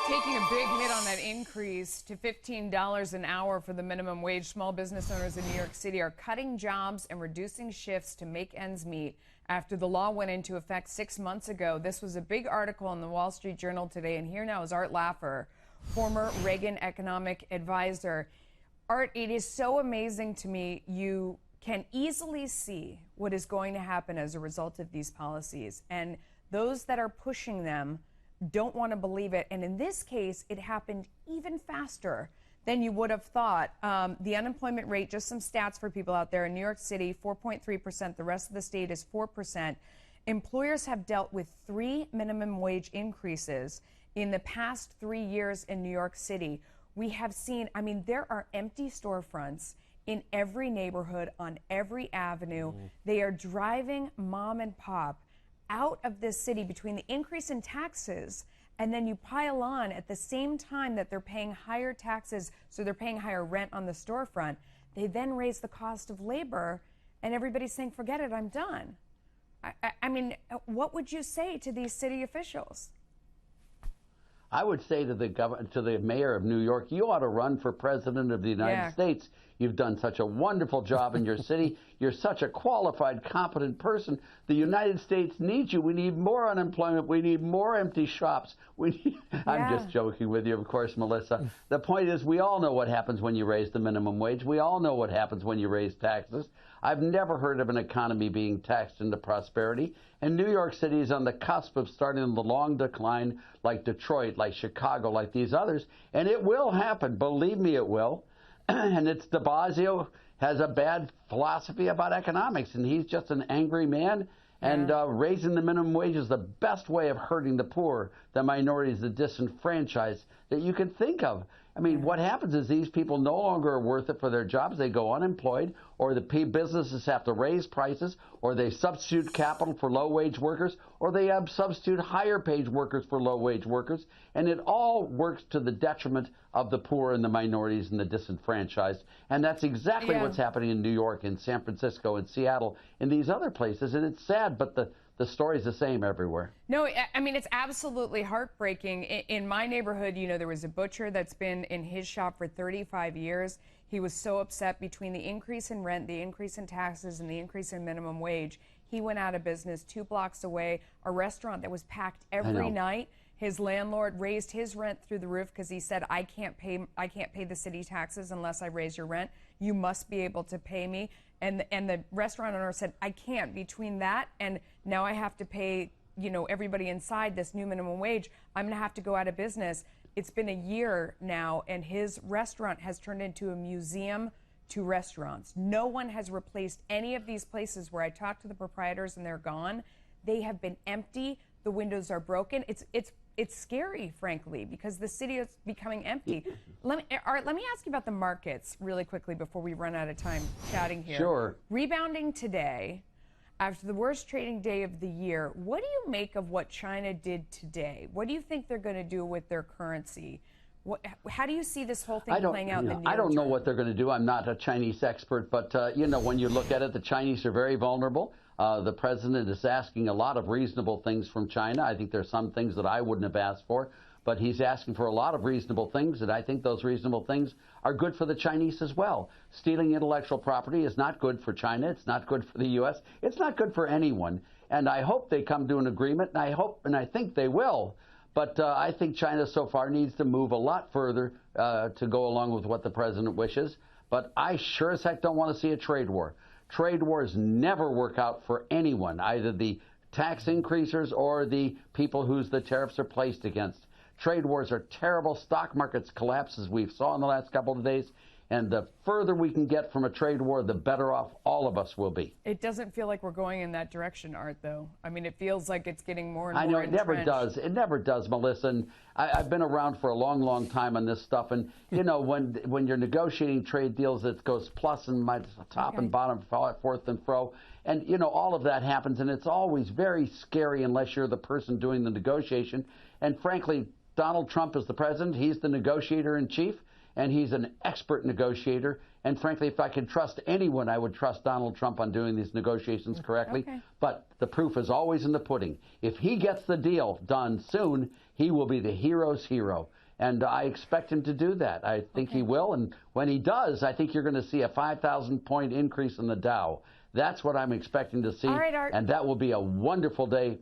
Taking a big hit on that increase to $15 an hour for the minimum wage, small business owners in New York City are cutting jobs and reducing shifts to make ends meet after the law went into effect 6 months ago. This was a big article in the Wall Street Journal today, and here now is Art Laffer, former Reagan economic advisor. Art, it is so amazing to me. You can easily see what is going to happen as a result of these policies, and those that are pushing them don't want to believe it. And in this case, it happened even faster than you would have thought. The unemployment rate, just some stats for people out there, in New York City, 4.3%. The rest of the state is 4%. Employers have dealt with 3 minimum wage increases in the past 3 years in New York City. We have seen, I mean, there are empty storefronts in every neighborhood, on every avenue. They are driving mom and pop out of this city between the increase in taxes and then you pile on at the same time that they're paying higher taxes, so they're paying higher rent on the storefront. They then raise the cost of labor and everybody's saying, forget it, I'm done. I mean, what would you say to these city officials? I would say to the mayor of New York, you ought to run for president of the United States. You've done such a wonderful job in your city. You're such a qualified, competent person. The United States needs you. We need more unemployment. We need more empty shops. I'm just joking with you, of course, Melissa. The point is, we all know what happens when you raise the minimum wage. We all know what happens when you raise taxes. I've never heard of an economy being taxed into prosperity. And New York City is on the cusp of starting the long decline, like Detroit, like Chicago, like these others. And it will happen. Believe me, it will. And it's Blasio has a bad philosophy about economics, and he's just an angry man. And raising the minimum wage is the best way of hurting the poor, the minorities, the disenfranchised that you can think of. I mean, what happens is these people no longer are worth it for their jobs. They go unemployed, or the businesses have to raise prices, or they substitute capital for low-wage workers, or they substitute higher-paid workers for low-wage workers. And it all works to the detriment of the poor and the minorities and the disenfranchised. And that's exactly what's happening in New York, in San Francisco, in Seattle, in these other places. And it's sad, but the story's the same everywhere. No, I mean, it's absolutely heartbreaking. In my neighborhood, you know, there was a butcher that's been in his shop for 35 years. He was so upset between the increase in rent, the increase in taxes, and the increase in minimum wage. He went out of business. 2 blocks away, a restaurant that was packed every night. His landlord raised his rent through the roof because he said, I can't pay the city taxes unless I raise your rent. You must be able to pay me. And the restaurant owner said, I can't. Between that and now I have to pay, you know, everybody inside this new minimum wage, I'm going to have to go out of business. It's been a year now, and his restaurant has turned into a museum to restaurants. No one has replaced any of these places where I talked to the proprietors and they're gone. They have been empty. The windows are broken. It's scary, frankly, because the city is becoming empty. Art, let me ask you about the markets really quickly before we run out of time chatting here. Sure. Rebounding today after the worst trading day of the year. What do you make of what China did today? What do you think they're going to do with their currency? How do you see this whole thing playing out in the near term? I don't know what they're going to do. I'm not a Chinese expert, but, you know, when you look at it, the Chinese are very vulnerable. The president is asking a lot of reasonable things from China. I think there's some things that I wouldn't have asked for, but he's asking for a lot of reasonable things, and I think those reasonable things are good for the Chinese as well. Stealing intellectual property is not good for China. It's not good for the U.S. It's not good for anyone. And I hope they come to an agreement, and I hope and I think they will. But I think China so far needs to move a lot further to go along with what the president wishes. But I sure as heck don't want to see a trade war. Trade wars never work out for anyone, either the tax increasers or the people whose the tariffs are placed against. Trade wars are terrible. Stock markets collapse, as we saw in the last couple of days. And the further we can get from a trade war, the better off all of us will be. It doesn't feel like we're going in that direction, Art, though. I mean, it feels like it's getting more and more I know, it entrenched. never does. It never does, Melissa. And I've been around for a long, long time on this stuff. And, you know, when you're negotiating trade deals, it goes plus and top and bottom, forth and fro. And, you know, all of that happens. And it's always very scary unless you're the person doing the negotiation. And, frankly, Donald Trump is the president. He's the negotiator in chief. and he's an expert negotiator. And frankly, if I could trust anyone, I would trust Donald Trump on doing these negotiations correctly. Okay. But the proof is always in the pudding. If he gets the deal done soon, he will be the hero's hero. And I expect him to do that. I think he will. And when he does, I think you're going to see a 5,000-point increase in the Dow. That's what I'm expecting to see. All right, Art. And that will be a wonderful day